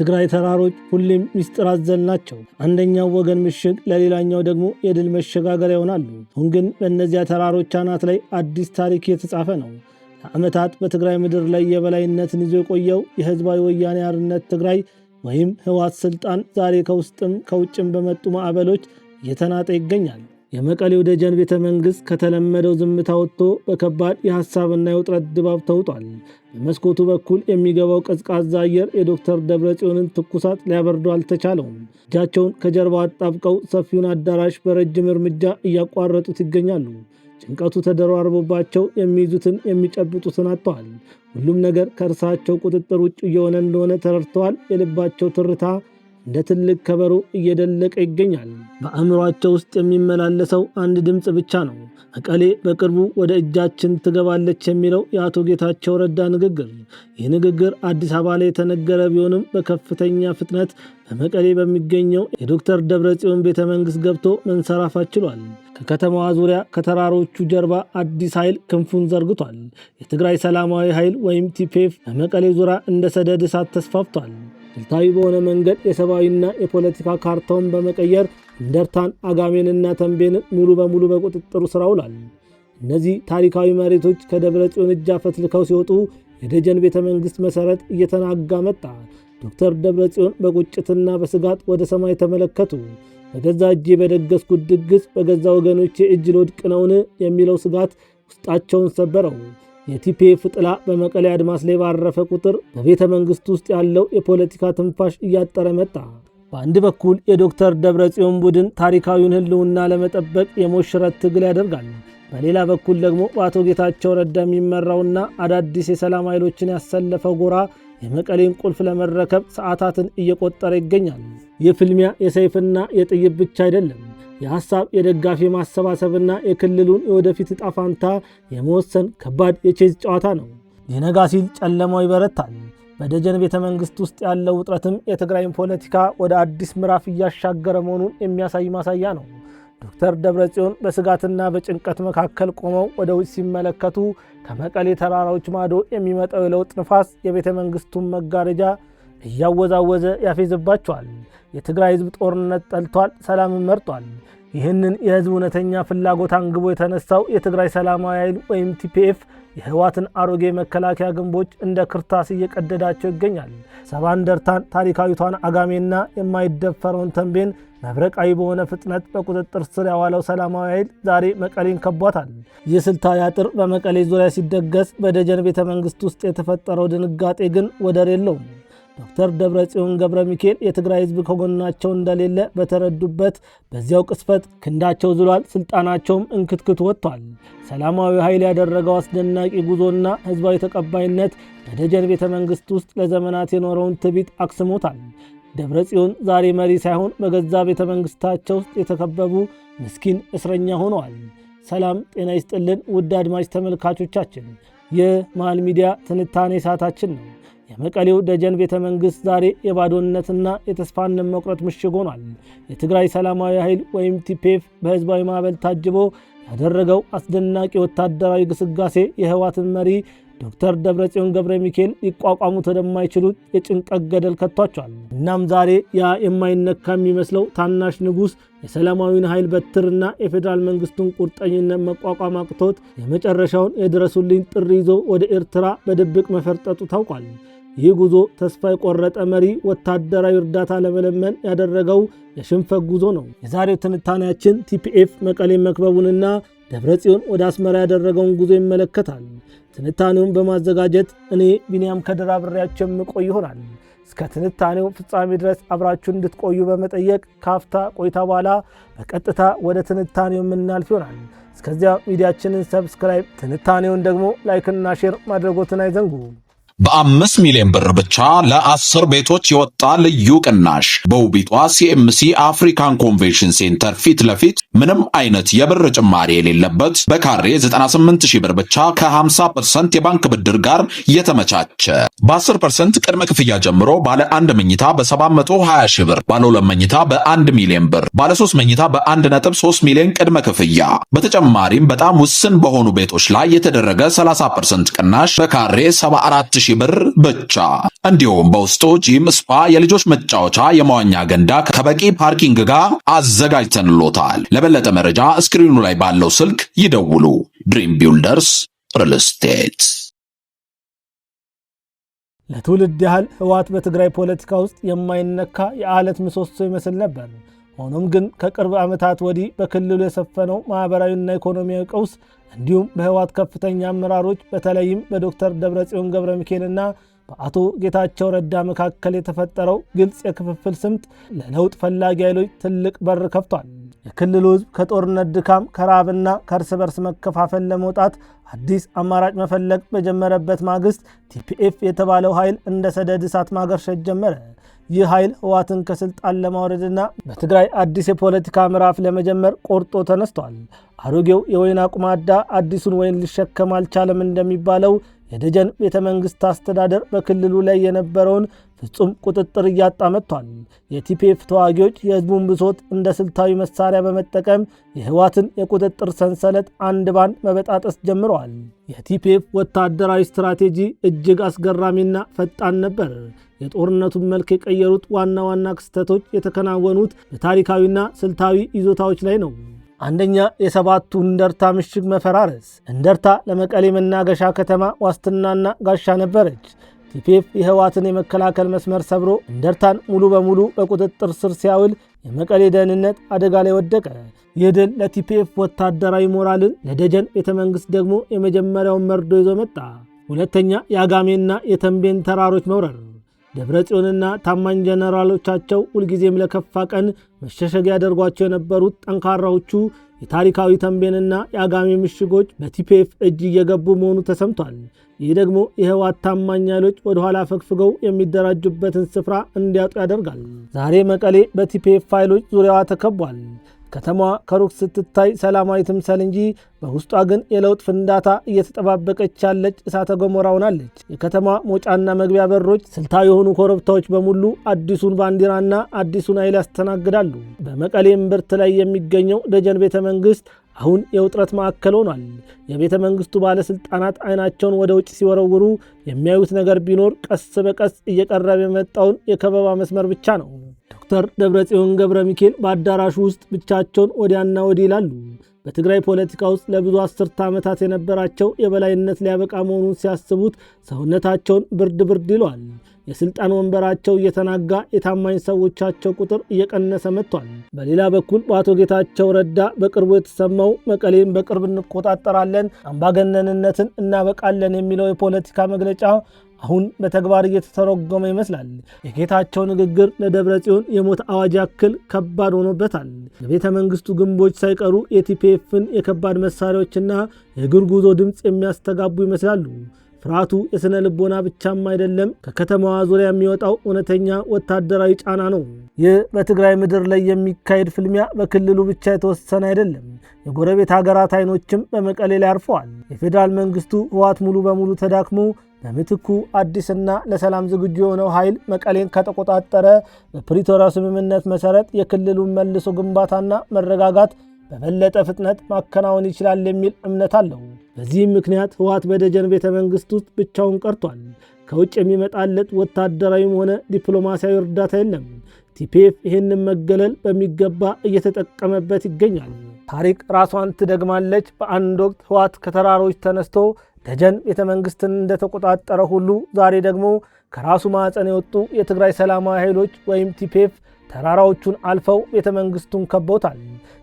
የትግራይ ተራሮች ሁሌም ሚስጥር አዘል ናቸው። አንደኛው ወገን ምሽግ ለሌላኛው ደግሞ የድል መሸጋገሪያ ይሆናሉ። አሁን ግን በእነዚያ ተራሮች አናት ላይ አዲስ ታሪክ የተጻፈ ነው። ለዓመታት በትግራይ ምድር ላይ የበላይነትን ይዞ የቆየው የህዝባዊ ወያኔ ሓርነት ትግራይ ወይም ህወሓት ስልጣን ዛሬ ከውስጥም ከውጭም በመጡ ማዕበሎች እየተናጠ ይገኛል። የመቀሌው ደጀን ቤተ መንግሥት ከተለመደው ዝምታ ወጥቶ በከባድ የሐሳብና የውጥረት ድባብ ተውጧል። በመስኮቱ በኩል የሚገባው ቀዝቃዛ አየር የዶክተር ደብረጽዮንን ትኩሳት ሊያበርዱ አልተቻለውም። እጃቸውን ከጀርባ አጣብቀው ሰፊውን አዳራሽ በረጅም እርምጃ እያቋረጡት ይገኛሉ። ጭንቀቱ ተደራርቦባቸው የሚይዙትን የሚጨብጡትን አጥተዋል። ሁሉም ነገር ከእርሳቸው ቁጥጥር ውጭ እየሆነ እንደሆነ ተረድተዋል። የልባቸው ትርታ እንደ ትልቅ ከበሮ እየደለቀ ይገኛል። በአእምሯቸው ውስጥ የሚመላለሰው አንድ ድምፅ ብቻ ነው። መቀሌ በቅርቡ ወደ እጃችን ትገባለች የሚለው የአቶ ጌታቸው ረዳ ንግግር። ይህ ንግግር አዲስ አበባ ላይ የተነገረ ቢሆንም በከፍተኛ ፍጥነት በመቀሌ በሚገኘው የዶክተር ደብረጽዮን ቤተ መንግሥት ገብቶ መንሰራፋት ችሏል። ከከተማዋ ዙሪያ ከተራሮቹ ጀርባ አዲስ ኃይል ክንፉን ዘርግቷል። የትግራይ ሰላማዊ ኃይል ወይም ቲፒኤፍ በመቀሌ ዙሪያ እንደ ሰደድ እሳት ተስፋፍቷል። ስልታዊ በሆነ መንገድ የሰብአዊና የፖለቲካ ካርታውን በመቀየር እንደርታን፣ አጋሜንና ተንቤንን ሙሉ በሙሉ በቁጥጥሩ ስር አውሏል። እነዚህ ታሪካዊ መሬቶች ከደብረጽዮን እጅ አፈትልከው ሲወጡ የደጀን ቤተ መንግሥት መሠረት እየተናጋ መጣ። ዶክተር ደብረጽዮን በቁጭትና በስጋት ወደ ሰማይ ተመለከቱ። በገዛ እጄ በደገስኩት ድግስ በገዛ ወገኖቼ እጅ ልወድቅ ነውን የሚለው ስጋት ውስጣቸውን ሰበረው። የቲፒኤፍ ጥላ በመቀሌ አድማስ ላይ ባረፈ ቁጥር በቤተ መንግሥት ውስጥ ያለው የፖለቲካ ትንፋሽ እያጠረ መጣ። በአንድ በኩል የዶክተር ደብረጽዮን ቡድን ታሪካዊውን ሕልውና ለመጠበቅ የሞሽረት ትግል ያደርጋል። በሌላ በኩል ደግሞ በአቶ ጌታቸው ረዳ የሚመራውና አዳዲስ የሰላም ኃይሎችን ያሰለፈው ጎራ የመቀሌን ቁልፍ ለመረከብ ሰዓታትን እየቆጠረ ይገኛል። ይህ ፍልሚያ የሰይፍና የጥይት ብቻ አይደለም። የሐሳብ የደጋፊ ማሰባሰብና የክልሉን የወደፊት ዕጣ ፈንታ የመወሰን ከባድ የቼዝ ጨዋታ ነው። ሊነጋ ሲል ጨለማው ይበረታል። በደጀን ቤተ መንግሥት ውስጥ ያለው ውጥረትም የትግራይን ፖለቲካ ወደ አዲስ ምዕራፍ እያሻገረ መሆኑን የሚያሳይ ማሳያ ነው። ዶክተር ደብረጽዮን በስጋትና በጭንቀት መካከል ቆመው ወደ ውጭ ሲመለከቱ ከመቀሌ ተራራዎች ማዶ የሚመጣው የለውጥ ንፋስ የቤተ መንግሥቱን መጋረጃ እያወዛወዘ ያፌዝባቸዋል። የትግራይ ሕዝብ ጦርነት ጠልቷል፣ ሰላምን መርጧል። ይህንን የሕዝብ እውነተኛ ፍላጎት አንግቦ የተነሳው የትግራይ ሰላማዊ ኃይል ወይም ቲፒኤፍ የህወሓትን አሮጌ መከላከያ ግንቦች እንደ ክርታስ እየቀደዳቸው ይገኛል። ሰባ እንደርታን፣ ታሪካዊቷን አጋሜና የማይደፈረውን ተንቤን መብረቃዊ በሆነ ፍጥነት በቁጥጥር ስር ያዋለው ሰላማዊ ኃይል ዛሬ መቀሌን ከቧታል። ይህ ስልታዊ አጥር በመቀሌ ዙሪያ ሲደገስ በደጀን ቤተ መንግሥት ውስጥ የተፈጠረው ድንጋጤ ግን ወደር የለውም። ዶክተር ደብረጽዮን ገብረ ሚካኤል የትግራይ ህዝብ ከጎናቸው እንደሌለ በተረዱበት በዚያው ቅስፈት ክንዳቸው ዝሏል፣ ስልጣናቸውም እንክትክት ወጥቷል። ሰላማዊ ኃይል ያደረገው አስደናቂ ጉዞና ህዝባዊ ተቀባይነት በደጀን ቤተ መንግሥት ውስጥ ለዘመናት የኖረውን ትዕቢት አክስሞታል። ደብረጽዮን ዛሬ መሪ ሳይሆን በገዛ ቤተ መንግሥታቸው ውስጥ የተከበቡ ምስኪን እስረኛ ሆነዋል። ሰላም ጤና ይስጥልን ውድ አድማጭ ተመልካቾቻችን፣ ይህ መሃል ሚዲያ ትንታኔ ሰዓታችን ነው። የመቀሌው ደጀን ቤተ መንግሥት ዛሬ የባዶነትና የተስፋነት መቁረጥ ምሽግ ሆኗል። የትግራይ ሰላማዊ ኃይል ወይም ቲፒኤፍ በህዝባዊ ማዕበል ታጅቦ ያደረገው አስደናቂ ወታደራዊ ግስጋሴ የህወሓትን መሪ ዶክተር ደብረጽዮን ገብረ ሚካኤል ሊቋቋሙት ወደማይችሉት የጭንቀት ገደል ከቷቸዋል። እናም ዛሬ ያ የማይነካ የሚመስለው ታናሽ ንጉሥ የሰላማዊን ኃይል በትርና የፌዴራል መንግሥቱን ቁርጠኝነት መቋቋም አቅቶት የመጨረሻውን የድረሱልኝ ጥሪ ይዞ ወደ ኤርትራ በድብቅ መፈርጠጡ ታውቋል። ይህ ጉዞ ተስፋ የቆረጠ መሪ ወታደራዊ እርዳታ ለመለመን ያደረገው የሽንፈት ጉዞ ነው። የዛሬው ትንታኔያችን ቲፒኤፍ መቀሌን መክበቡንና ደብረጽዮን ወደ አስመራ ያደረገውን ጉዞ ይመለከታል። ትንታኔውን በማዘጋጀት እኔ ቢንያም ከድር አብሬያችሁ የምቆይ ይሆናል። እስከ ትንታኔው ፍጻሜ ድረስ አብራችሁ እንድትቆዩ በመጠየቅ ካፍታ ቆይታ በኋላ በቀጥታ ወደ ትንታኔው የምናልፍ ይሆናል። እስከዚያ ሚዲያችንን ሰብስክራይብ፣ ትንታኔውን ደግሞ ላይክና ሼር ማድረጎትን አይዘንጉ። በ5 ሚሊዮን ብር ብቻ ለ10 ቤቶች የወጣ ልዩ ቅናሽ በውቢቷ ሲኤምሲ አፍሪካን ኮንቬንሽን ሴንተር ፊት ለፊት ምንም አይነት የብር ጭማሪ የሌለበት በካሬ 98000 ብር ብቻ ከ50% የባንክ ብድር ጋር የተመቻቸ በ10% ቅድመ ክፍያ ጀምሮ ባለ 1 መኝታ በ720 ብር፣ ባለ 2 መኝታ በ1 ሚሊዮን ብር፣ ባለ 3 መኝታ በ1.3 ሚሊዮን ቅድመ ክፍያ። በተጨማሪም በጣም ውስን በሆኑ ቤቶች ላይ የተደረገ 30% ቅናሽ በካሬ 74000 ሺህ ብር ብቻ። እንዲሁም በውስጡ ጂም፣ ስፓ፣ የልጆች መጫወቻ፣ የመዋኛ ገንዳ ከበቂ ፓርኪንግ ጋር አዘጋጅተንሎታል። ለበለጠ መረጃ ስክሪኑ ላይ ባለው ስልክ ይደውሉ። ድሪም ቢልደርስ ሪል ስቴት። ለትውልድ ያህል ህወሓት በትግራይ ፖለቲካ ውስጥ የማይነካ የዓለት ምሰሶ ይመስል ነበር። ሆኖም ግን ከቅርብ ዓመታት ወዲህ በክልሉ የሰፈነው ማኅበራዊና ኢኮኖሚያዊ ቀውስ እንዲሁም በህወሓት ከፍተኛ አመራሮች በተለይም በዶክተር ደብረጽዮን ገብረ ሚካኤልና በአቶ ጌታቸው ረዳ መካከል የተፈጠረው ግልጽ የክፍፍል ስምጥ ለለውጥ ፈላጊ ኃይሎች ትልቅ በር ከፍቷል። የክልሉ ህዝብ ከጦርነት ድካም፣ ከራብና ከእርስ በርስ መከፋፈል ለመውጣት አዲስ አማራጭ መፈለግ በጀመረበት ማግስት ቲፒኤፍ የተባለው ኃይል እንደ ሰደድ እሳት ማገርሸት ጀመረ። ይህ ኃይል ህወሓትን ከስልጣን ለማውረድና በትግራይ አዲስ የፖለቲካ ምዕራፍ ለመጀመር ቆርጦ ተነስቷል። አሮጌው የወይን አቁማዳ አዲሱን ወይን ሊሸከም አልቻለም እንደሚባለው የደጀን ቤተ መንግሥት አስተዳደር በክልሉ ላይ የነበረውን ፍጹም ቁጥጥር እያጣ መጥቷል። የቲፒኤፍ ተዋጊዎች የህዝቡን ብሶት እንደ ስልታዊ መሳሪያ በመጠቀም የህወሓትን የቁጥጥር ሰንሰለት አንድ ባንድ መበጣጠስ ጀምረዋል። የቲፒኤፍ ወታደራዊ ስትራቴጂ እጅግ አስገራሚና ፈጣን ነበር። የጦርነቱን መልክ የቀየሩት ዋና ዋና ክስተቶች የተከናወኑት በታሪካዊና ስልታዊ ይዞታዎች ላይ ነው። አንደኛ፣ የሰባቱ እንደርታ ምሽግ መፈራረስ። እንደርታ ለመቀሌ መናገሻ ከተማ ዋስትናና ጋሻ ነበረች። ቲፒኤፍ የህወሓትን የመከላከል መስመር ሰብሮ እንደርታን ሙሉ በሙሉ በቁጥጥር ስር ሲያውል የመቀሌ ደህንነት አደጋ ላይ ወደቀ። ይህ ድል ለቲፒኤፍ ወታደራዊ ሞራልን፣ ለደጀን ቤተ መንግሥት ደግሞ የመጀመሪያውን መርዶ ይዞ መጣ። ሁለተኛ፣ የአጋሜና የተንቤን ተራሮች መውረር። ደብረ ጽዮንና ታማኝ ጀነራሎቻቸው ሁልጊዜም ለከፋ ቀን መሸሸጊያ ያደርጓቸው የነበሩት ጠንካራዎቹ የታሪካዊ ተንቤንና የአጋሜ ምሽጎች በቲፒኤፍ እጅ እየገቡ መሆኑ ተሰምቷል። ይህ ደግሞ የህወሓት ታማኝ ኃይሎች ወደ ኋላ ፈግፍገው የሚደራጁበትን ስፍራ እንዲያጡ ያደርጋል። ዛሬ መቀሌ በቲፒኤፍ ኃይሎች ዙሪያዋ ተከቧል። ከተማዋ ከሩቅ ስትታይ ሰላማዊ ትምሰል እንጂ በውስጧ ግን የለውጥ ፍንዳታ እየተጠባበቀች ያለች እሳተ ገሞራ ሆናለች። የከተማ መውጫና መግቢያ በሮች፣ ስልታዊ የሆኑ ኮረብታዎች በሙሉ አዲሱን ባንዲራና አዲሱን ኃይል ያስተናግዳሉ። በመቀሌ እምብርት ላይ የሚገኘው ደጀን ቤተ መንግሥት አሁን የውጥረት ማዕከል ሆኗል። የቤተ መንግሥቱ ባለሥልጣናት አይናቸውን ወደ ውጭ ሲወረውሩ የሚያዩት ነገር ቢኖር ቀስ በቀስ እየቀረበ የመጣውን የከበባ መስመር ብቻ ነው። ዶክተር ደብረጽዮን ገብረ ሚካኤል በአዳራሹ ውስጥ ብቻቸውን ወዲያና ወዲህ ይላሉ። በትግራይ ፖለቲካ ውስጥ ለብዙ አስርተ ዓመታት የነበራቸው የበላይነት ሊያበቃ መሆኑን ሲያስቡት ሰውነታቸውን ብርድ ብርድ ይለዋል። የስልጣን ወንበራቸው እየተናጋ የታማኝ ሰዎቻቸው ቁጥር እየቀነሰ መጥቷል። በሌላ በኩል በአቶ ጌታቸው ረዳ በቅርቡ የተሰማው መቀሌን በቅርብ እንቆጣጠራለን፣ አምባገነንነትን እናበቃለን የሚለው የፖለቲካ መግለጫ አሁን በተግባር እየተተረጎመ ይመስላል። የጌታቸው ንግግር ለደብረ ጽዮን የሞት አዋጅ ያክል ከባድ ሆኖበታል። የቤተ መንግሥቱ ግንቦች ሳይቀሩ የቲፒኤፍን የከባድ መሳሪያዎችና የእግር ጉዞ ድምፅ የሚያስተጋቡ ይመስላሉ። ፍርሃቱ የሥነ ልቦና ብቻም አይደለም፣ ከከተማዋ ዙሪያ የሚወጣው እውነተኛ ወታደራዊ ጫና ነው። ይህ በትግራይ ምድር ላይ የሚካሄድ ፍልሚያ በክልሉ ብቻ የተወሰነ አይደለም። የጎረቤት ሀገራት አይኖችም በመቀሌ ላይ አርፈዋል። የፌዴራል መንግሥቱ ህወሓት ሙሉ በሙሉ ተዳክሞ በምትኩ አዲስና ለሰላም ዝግጁ የሆነው ኃይል መቀሌን ከተቆጣጠረ በፕሪቶሪያ ስምምነት መሠረት የክልሉን መልሶ ግንባታና መረጋጋት በበለጠ ፍጥነት ማከናወን ይችላል የሚል እምነት አለው። በዚህም ምክንያት ህወሓት በደጀን ቤተ መንግሥት ውስጥ ብቻውን ቀርቷል። ከውጭ የሚመጣለት ወታደራዊም ሆነ ዲፕሎማሲያዊ እርዳታ የለም። ቲፒኤፍ ይህንን መገለል በሚገባ እየተጠቀመበት ይገኛል። ታሪክ ራሷን ትደግማለች። በአንድ ወቅት ህወሓት ከተራሮች ተነስቶ ደጀን ቤተ መንግሥትን እንደተቆጣጠረ ሁሉ ዛሬ ደግሞ ከራሱ ማዕፀን የወጡ የትግራይ ሰላማዊ ኃይሎች ወይም ቲፒኤፍ ተራራዎቹን አልፈው ቤተ መንግሥቱን ከበውታል።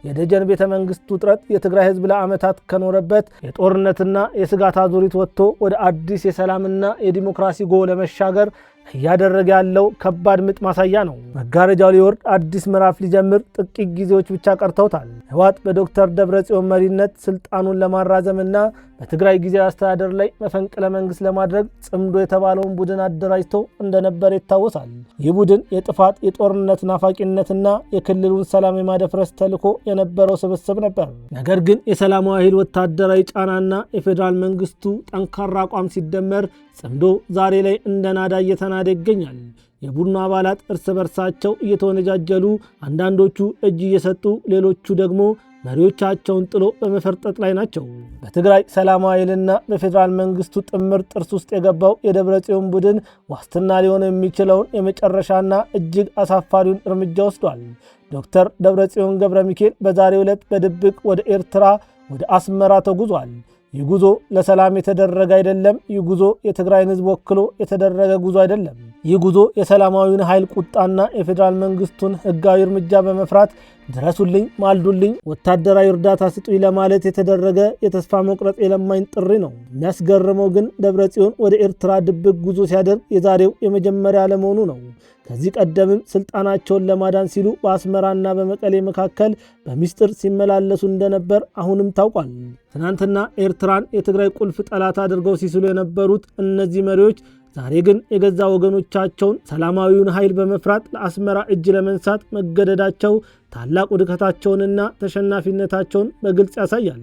የደጀን ቤተ መንግሥት ውጥረት የትግራይ ህዝብ ለዓመታት ከኖረበት የጦርነትና የስጋት አዙሪት ወጥቶ ወደ አዲስ የሰላምና የዲሞክራሲ ጎ ለመሻገር እያደረገ ያለው ከባድ ምጥ ማሳያ ነው። መጋረጃው ሊወርድ አዲስ ምዕራፍ ሊጀምር ጥቂት ጊዜዎች ብቻ ቀርተውታል። ህወሓት በዶክተር ደብረጽዮን መሪነት ስልጣኑን ለማራዘምና በትግራይ ጊዜያዊ አስተዳደር ላይ መፈንቅለ መንግስት ለማድረግ ጽምዶ የተባለውን ቡድን አደራጅቶ እንደነበር ይታወሳል። ይህ ቡድን የጥፋት የጦርነት ናፋቂነትና የክልሉን ሰላም የማደፍረስ ተልዕኮ የነበረው ስብስብ ነበር። ነገር ግን የሰላማዊ ኃይል ወታደራዊ ጫናና የፌዴራል መንግስቱ ጠንካራ አቋም ሲደመር ጽምዶ ዛሬ ላይ እንደ ናዳ እየተናደ ይገኛል። የቡድኑ አባላት እርስ በርሳቸው እየተወነጃጀሉ፣ አንዳንዶቹ እጅ እየሰጡ፣ ሌሎቹ ደግሞ መሪዎቻቸውን ጥሎ በመፈርጠጥ ላይ ናቸው። በትግራይ ሰላማዊ ኃይልና በፌዴራል መንግስቱ ጥምር ጥርስ ውስጥ የገባው የደብረጽዮን ቡድን ዋስትና ሊሆን የሚችለውን የመጨረሻና እጅግ አሳፋሪውን እርምጃ ወስዷል። ዶክተር ደብረጽዮን ገብረ ሚካኤል በዛሬው ዕለት በድብቅ ወደ ኤርትራ ወደ አስመራ ተጉዟል። ይህ ጉዞ ለሰላም የተደረገ አይደለም። ይህ ጉዞ የትግራይን ህዝብ ወክሎ የተደረገ ጉዞ አይደለም። ይህ ጉዞ የሰላማዊውን ኃይል ቁጣና የፌዴራል መንግስቱን ህጋዊ እርምጃ በመፍራት ድረሱልኝ፣ ማልዱልኝ፣ ወታደራዊ እርዳታ ስጡኝ ለማለት የተደረገ የተስፋ መቁረጥ የለማኝ ጥሪ ነው። የሚያስገርመው ግን ደብረጽዮን ወደ ኤርትራ ድብቅ ጉዞ ሲያደርግ የዛሬው የመጀመሪያ አለመሆኑ ነው። ከዚህ ቀደምም ስልጣናቸውን ለማዳን ሲሉ በአስመራና በመቀሌ መካከል በሚስጥር ሲመላለሱ እንደነበር አሁንም ታውቋል። ትናንትና ኤርትራን የትግራይ ቁልፍ ጠላት አድርገው ሲስሉ የነበሩት እነዚህ መሪዎች ዛሬ ግን የገዛ ወገኖቻቸውን ሰላማዊውን ኃይል በመፍራት ለአስመራ እጅ ለመንሳት መገደዳቸው ታላቅ ውድቀታቸውንና ተሸናፊነታቸውን በግልጽ ያሳያል።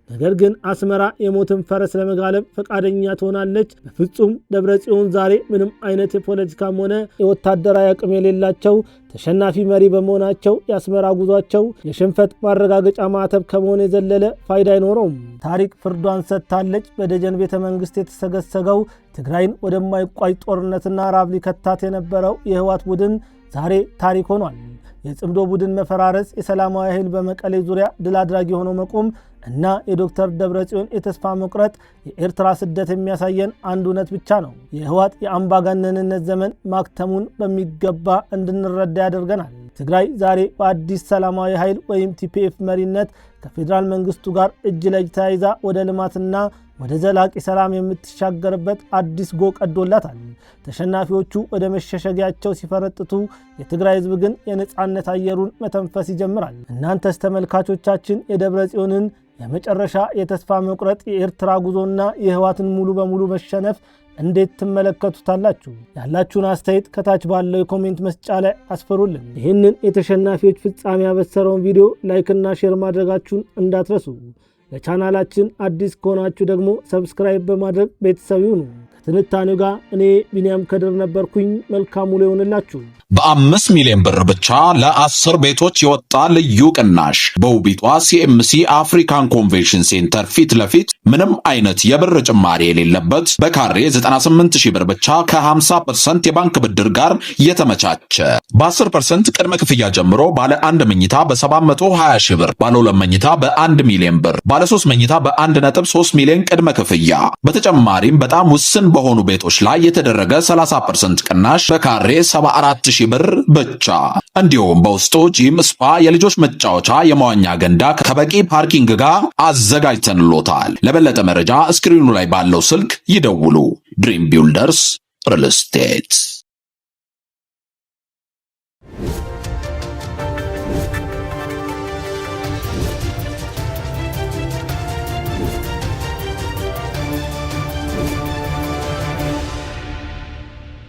ነገር ግን አስመራ የሞትን ፈረስ ለመጋለብ ፈቃደኛ ትሆናለች? በፍጹም። ደብረጽዮን ዛሬ ምንም አይነት የፖለቲካም ሆነ የወታደራዊ አቅም የሌላቸው ተሸናፊ መሪ በመሆናቸው የአስመራ ጉዟቸው የሽንፈት ማረጋገጫ ማዕተብ ከመሆን የዘለለ ፋይዳ አይኖረውም። ታሪክ ፍርዷን ሰጥታለች። በደጀን ቤተ መንግስት የተሰገሰገው ትግራይን ወደማይቋጭ ጦርነትና ራብ ሊከታት የነበረው የህወሓት ቡድን ዛሬ ታሪክ ሆኗል። የጽምዶ ቡድን መፈራረስ፣ የሰላማዊ ኃይል በመቀሌ ዙሪያ ድል አድራጊ ሆኖ መቆም እና የዶክተር ደብረጽዮን የተስፋ መቁረጥ የኤርትራ ስደት የሚያሳየን አንድ እውነት ብቻ ነው። የህወሓት የአምባገነንነት ዘመን ማክተሙን በሚገባ እንድንረዳ ያደርገናል። ትግራይ ዛሬ በአዲስ ሰላማዊ ኃይል ወይም ቲፒኤፍ መሪነት ከፌዴራል መንግስቱ ጋር እጅ ለእጅ ተያይዛ ወደ ልማትና ወደ ዘላቂ ሰላም የምትሻገርበት አዲስ ጎ ቀዶላታል። ተሸናፊዎቹ ወደ መሸሸጊያቸው ሲፈረጥቱ፣ የትግራይ ህዝብ ግን የነጻነት አየሩን መተንፈስ ይጀምራል። እናንተስ ተመልካቾቻችን የደብረጽዮንን የመጨረሻ የተስፋ መቁረጥ የኤርትራ ጉዞና የህወሓትን ሙሉ በሙሉ መሸነፍ እንዴት ትመለከቱታላችሁ? ያላችሁን አስተያየት ከታች ባለው የኮሜንት መስጫ ላይ አስፈሩልን። ይህንን የተሸናፊዎች ፍጻሜ ያበሰረውን ቪዲዮ ላይክና ሼር ማድረጋችሁን እንዳትረሱ። ለቻናላችን አዲስ ከሆናችሁ ደግሞ ሰብስክራይብ በማድረግ ቤተሰብ ይሁኑ። ከትንታኔው ጋር እኔ ቢንያም ከድር ነበርኩኝ። መልካም ውሎ ይሁንላችሁ። በ5 ሚሊዮን ብር ብቻ ለ10 ቤቶች የወጣ ልዩ ቅናሽ በውቢቷ ሲኤምሲ አፍሪካን ኮንቬንሽን ሴንተር ፊት ለፊት ምንም አይነት የብር ጭማሪ የሌለበት በካሬ 98,000 ብር ብቻ ከ50% የባንክ ብድር ጋር የተመቻቸ በ10% ቅድመ ክፍያ ጀምሮ ባለ 1 መኝታ በ720,000 ብር፣ ባለ 2 መኝታ በ1 ሚሊዮን ብር፣ ባለ 3 መኝታ በ1.3 ሚሊዮን ቅድመ ክፍያ። በተጨማሪም በጣም ውስን በሆኑ ቤቶች ላይ የተደረገ 30% ቅናሽ በካሬ 74,000 ብር ብቻ። እንዲሁም በውስጡ ጂም፣ ስፓ፣ የልጆች መጫወቻ፣ የመዋኛ ገንዳ ከበቂ ፓርኪንግ ጋር አዘጋጅተንሎታል። ለበለጠ መረጃ ስክሪኑ ላይ ባለው ስልክ ይደውሉ። ድሪም ቢልደርስ ሪል ስቴት